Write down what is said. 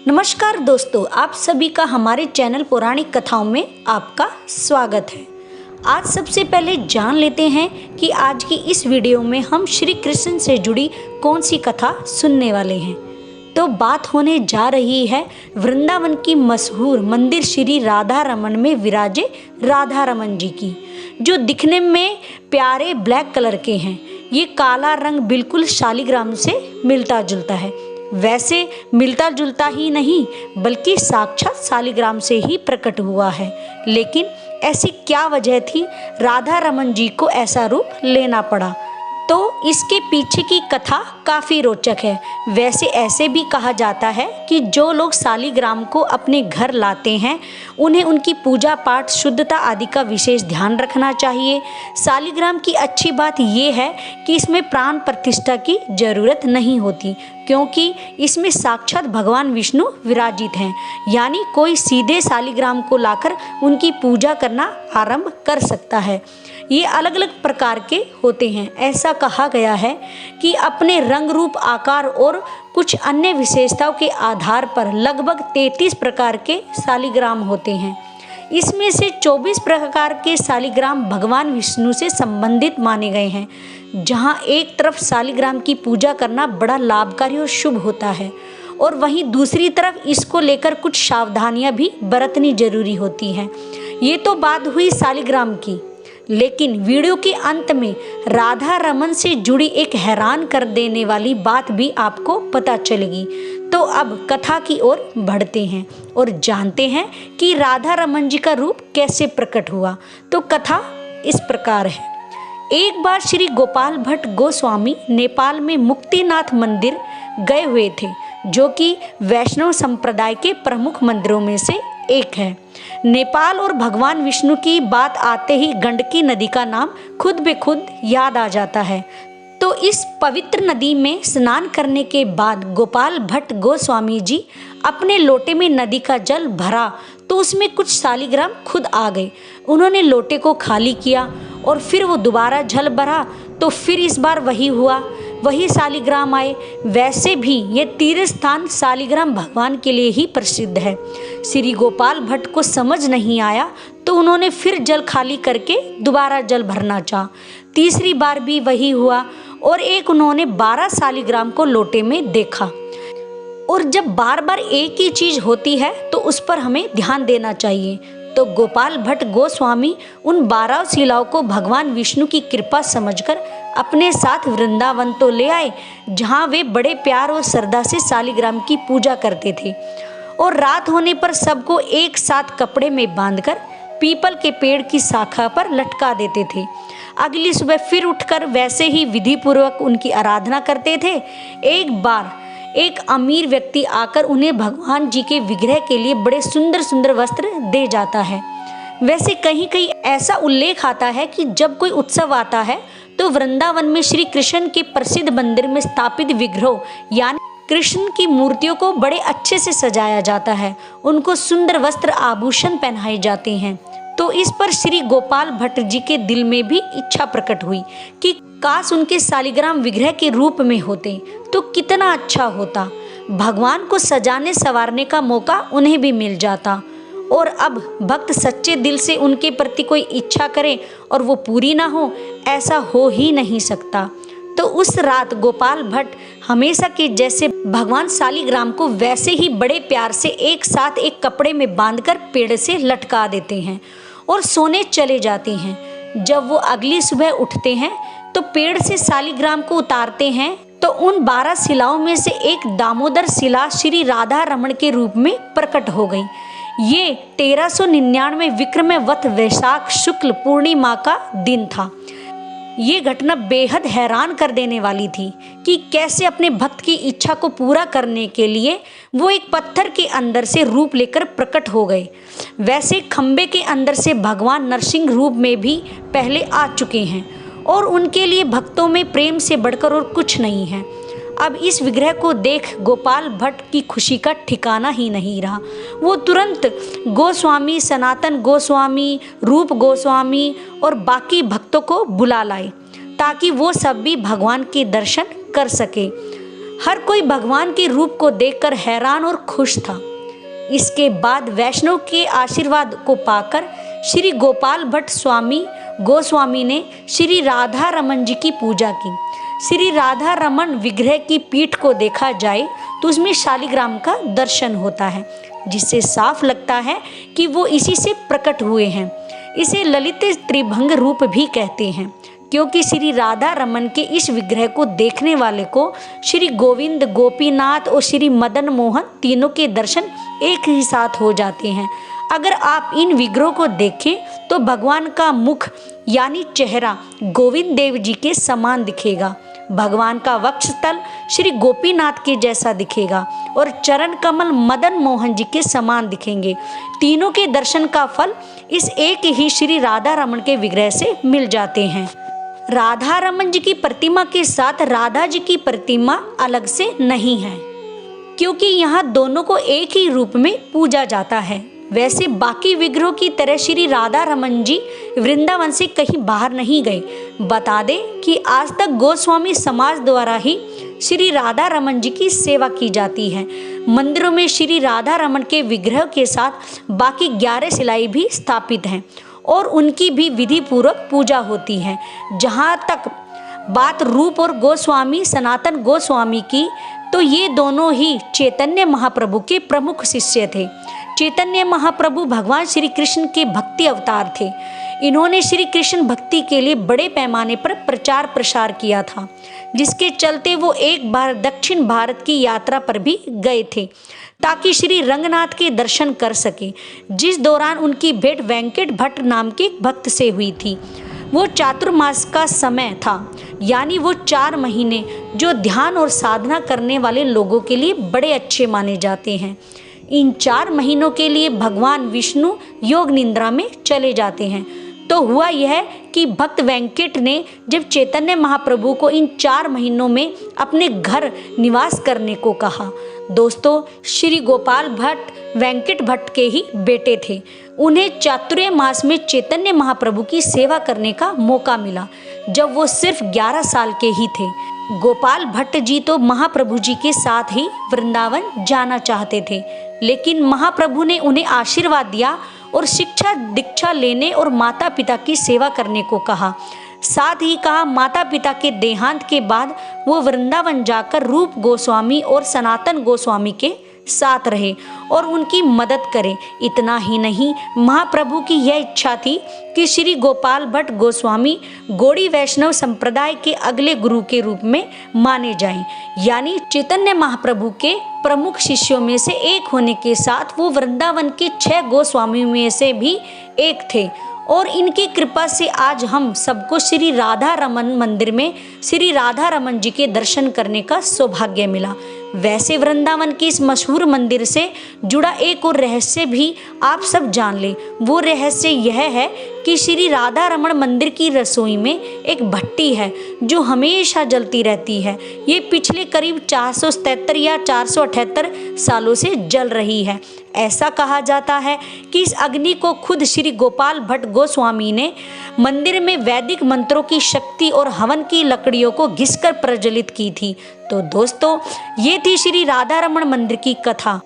नमस्कार दोस्तों, आप सभी का हमारे चैनल पौराणिक कथाओं में आपका स्वागत है। आज सबसे पहले जान लेते हैं कि आज की इस वीडियो में हम श्री कृष्ण से जुड़ी कौन सी कथा सुनने वाले हैं। तो बात होने जा रही है वृंदावन की मशहूर मंदिर श्री राधा रमन में विराजे राधा रमन जी की, जो दिखने में प्यारे ब्लैक कलर के हैं। ये काला रंग बिल्कुल शालिग्राम से मिलता जुलता है। वैसे मिलता जुलता ही नहीं बल्कि साक्षात शालिग्राम से ही प्रकट हुआ है। लेकिन ऐसी क्या वजह थी राधा रमन जी को ऐसा रूप लेना पड़ा, तो इसके पीछे की कथा काफ़ी रोचक है। वैसे ऐसे भी कहा जाता है कि जो लोग शालिग्राम को अपने घर लाते हैं उन्हें उनकी पूजा पाठ शुद्धता आदि का विशेष ध्यान रखना चाहिए। शालिग्राम की अच्छी बात यह है कि इसमें प्राण प्रतिष्ठा की जरूरत नहीं होती, क्योंकि इसमें साक्षात भगवान विष्णु विराजित हैं। यानी कोई सीधे शालिग्राम को लाकर उनकी पूजा करना आरंभ कर सकता है। ये अलग अलग प्रकार के होते हैं। ऐसा कहा गया है कि अपने रंग रूप, आकार और कुछ अन्य विशेषताओं के आधार पर लगभग 33 प्रकार के शालिग्राम होते हैं। इसमें से 24 प्रकार के शालिग्राम भगवान विष्णु से संबंधित माने गए हैं, जहाँ एक तरफ शालिग्राम की पूजा करना बड़ा लाभकारी और शुभ होता है, और वहीं दूसरी तरफ इसको लेकर कुछ सावधानियां भी बरतनी जरूरी होती हैं। ये तो बात हुई शालिग्राम की, लेकिन वीडियो के अंत में राधा रमन से जुड़ी एक हैरान कर देने वाली बात भी आपको पता चलेगी। तो अब कथा की ओर बढ़ते हैं और जानते हैं कि राधा रमन जी का रूप कैसे प्रकट हुआ। तो कथा इस प्रकार है। एक बार श्री गोपाल भट्ट गोस्वामी नेपाल में मुक्तिनाथ मंदिर गए हुए थे, जो कि वैष्णव संप्रदाय के प्रमुख मंदिरों में से एक है। नेपाल और भगवान विष्णु की बात आते ही गंडकी नदी का नाम खुद ब खुद याद आ जाता है। तो इस पवित्र नदी में स्नान करने के बाद गोपाल भट्ट गोस्वामी जी अपने लोटे में नदी का जल भरा तो उसमें कुछ शालिग्राम खुद आ गए। उन्होंने लोटे को खाली किया और फिर वो दोबारा जल भरा तो फिर इस बार वही हुआ, वही शालिग्राम आए। वैसे भी ये तीर्थ स्थान शालिग्राम भगवान के लिए ही प्रसिद्ध है। श्री गोपाल भट्ट को समझ नहीं आया तो उन्होंने फिर जल खाली करके दोबारा जल भरना चाहा। तीसरी बार भी वही हुआ और एक उन्होंने 12 शालिग्राम को लोटे में देखा। और जब बार बार एक ही चीज होती है तो उस पर हमें ध्यान देना चाहिए। तो गोपाल भट्ट गोस्वामी उन 12 शिलाओं को भगवान विष्णु की कृपा समझकर अपने साथ वृंदावन तो ले आए, जहाँ वे बड़े प्यार और श्रद्धा से शालिग्राम की पूजा करते थे। और रात होने पर सबको एक साथ कपड़े में बांधकर पीपल के पेड़ की शाखा पर लटका देते थे। अगली सुबह फिर उठकर वैसे ही विधि पूर्वक उनकी आराधना करते थे। एक बार एक अमीर व्यक्ति आकर उन्हें भगवान जी के विग्रह के लिए बड़े सुंदर सुंदर वस्त्र दे जाता है। वैसे कहीं कहीं ऐसा उल्लेख आता है कि जब कोई उत्सव आता है तो वृंदावन में श्री कृष्ण के प्रसिद्ध मंदिर में स्थापित विग्रहों यानी कृष्ण की मूर्तियों को बड़े अच्छे से सजाया जाता है। उनको सुंदर वस्त्र आभूषण पहनाए जाते हैं। तो इस पर श्री गोपाल भट्ट जी के दिल में भी इच्छा प्रकट हुई कि काश उनके शालिग्राम विग्रह के रूप में होते तो कितना अच्छा होता। भगवान को सजाने संवारने का मौका उन्हें भी मिल जाता। और अब भक्त सच्चे दिल से उनके प्रति कोई इच्छा करे और वो पूरी ना हो, ऐसा हो ही नहीं सकता। तो उस रात गोपाल भट्ट हमेशा के जैसे भगवान शालिग्राम को वैसे ही बड़े प्यार से एक साथ एक कपड़े में बांधकर पेड़ से लटका देते हैं और सोने चले जाते हैं। जब वो अगली सुबह उठते हैं तो पेड़ से शालिग्राम को उतारते हैं तो उन 12 शिलाओं में से एक दामोदर शिला श्री राधा रमन के रूप में प्रकट हो गई। ये 1399 विक्रमवत वैशाख शुक्ल पूर्णिमा का दिन था। ये घटना बेहद हैरान कर देने वाली थी कि कैसे अपने भक्त की इच्छा को पूरा करने के लिए वो एक पत्थर के अंदर से रूप लेकर प्रकट हो गए। वैसे खंबे के अंदर से भगवान नरसिंह रूप में भी पहले आ चुके हैं और उनके लिए भक्तों में प्रेम से बढ़कर और कुछ नहीं है। अब इस विग्रह को देख गोपाल भट्ट की खुशी का ठिकाना ही नहीं रहा। वो तुरंत गोस्वामी, सनातन गोस्वामी, रूप गोस्वामी और बाकी भक्तों को बुला लाए ताकि वो सब भी भगवान के दर्शन कर सके। हर कोई भगवान के रूप को देखकर हैरान और खुश था। इसके बाद वैष्णव के आशीर्वाद को पाकर श्री गोपाल भट्ट स्वामी गोस्वामी ने श्री राधा रमन जी की पूजा की। श्री राधा रमन विग्रह की पीठ को देखा जाए तो उसमें शालिग्राम का दर्शन होता है, जिससे साफ लगता है कि वो इसी से प्रकट हुए हैं। इसे ललित त्रिभंग रूप भी कहते हैं, क्योंकि श्री राधा रमन के इस विग्रह को देखने वाले को श्री गोविंद, गोपीनाथ और श्री मदन मोहन तीनों के दर्शन एक ही साथ हो जाते हैं। अगर आप इन विग्रहों को देखें तो भगवान का मुख यानी चेहरा गोविंद देव जी के समान दिखेगा, भगवान का वक्षस्थल श्री गोपीनाथ के जैसा दिखेगा और चरण कमल मदन मोहन जी के समान दिखेंगे। तीनों के दर्शन का फल इस एक ही श्री राधा रमन के विग्रह से मिल जाते हैं। राधा रमन जी की प्रतिमा के साथ राधा जी की प्रतिमा अलग से नहीं है, क्योंकि यहाँ दोनों को एक ही रूप में पूजा जाता है। वैसे बाकी विग्रहों की तरह श्री राधा रमन जी वृंदावन से कहीं बाहर नहीं गए। बता दें कि आज तक गोस्वामी समाज द्वारा ही श्री राधा रमन जी की सेवा की जाती है। मंदिरों में श्री राधा रमन के विग्रह के साथ बाकी 11 शिलाएं भी स्थापित हैं और उनकी भी विधि पूर्वक पूजा होती है। जहाँ तक बात रूप और गोस्वामी सनातन गोस्वामी की, तो ये दोनों ही चैतन्य महाप्रभु के प्रमुख शिष्य थे। चैतन्य महाप्रभु भगवान श्री कृष्ण के भक्ति अवतार थे। इन्होंने श्री कृष्ण भक्ति के लिए बड़े पैमाने पर प्रचार प्रसार किया था, जिसके चलते वो एक बार दक्षिण भारत की यात्रा पर भी गए थे ताकि श्री रंगनाथ के दर्शन कर सके, जिस दौरान उनकी भेंट वेंकट भट्ट नाम के भक्त से हुई थी। वो चातुर्मास का समय था, यानी वो 4 महीने जो ध्यान और साधना करने वाले लोगों के लिए बड़े अच्छे माने जाते हैं। इन 4 महीनों के लिए भगवान विष्णु योग निद्रा में चले जाते हैं। तो हुआ यह कि भक्त वेंकट ने जब चैतन्य महाप्रभु को इन 4 महीनों में अपने घर निवास करने को कहा। दोस्तों, श्री गोपाल भट्ट वेंकट भट्ट के ही बेटे थे। उन्हें चातुर्य मास में चैतन्य महाप्रभु की सेवा करने का मौका मिला, जब वो सिर्फ 11 साल के ही थे। गोपाल भट्ट जी तो महाप्रभु जी के साथ ही वृंदावन जाना चाहते थे, लेकिन महाप्रभु ने उन्हें आशीर्वाद दिया और शिक्षा दीक्षा लेने और माता पिता की सेवा करने को कहा। साथ ही कहा माता पिता के देहांत के बाद वो वृंदावन जाकर रूप गोस्वामी और सनातन गोस्वामी के साथ रहे और उनकी मदद करें। इतना ही नहीं, महाप्रभु की यह इच्छा थी कि श्री गोपाल भट्ट गोस्वामी गौड़ी वैष्णव संप्रदाय के अगले गुरु के रूप में माने जाएं, यानी चैतन्य महाप्रभु के प्रमुख शिष्यों में से एक होने के साथ वो वृंदावन के 6 गोस्वामी में से भी एक थे। और इनकी कृपा से आज हम सबको श्री राधा रमन मंदिर में श्री राधा रमन जी के दर्शन करने का सौभाग्य मिला। वैसे वृंदावन के इस मशहूर मंदिर से जुड़ा एक और रहस्य भी आप सब जान लें। वो रहस्य यह है कि श्री राधा रमन मंदिर की रसोई में एक भट्टी है जो हमेशा जलती रहती है। ये पिछले करीब 477 या 478 सालों से जल रही है। ऐसा कहा जाता है कि इस अग्नि को खुद श्री गोपाल भट्ट गोस्वामी ने मंदिर में वैदिक मंत्रों की शक्ति और हवन की लकड़ियों को घिसकर प्रज्वलित की थी। तो दोस्तों, ये थी श्री राधा रमन मंदिर की कथा।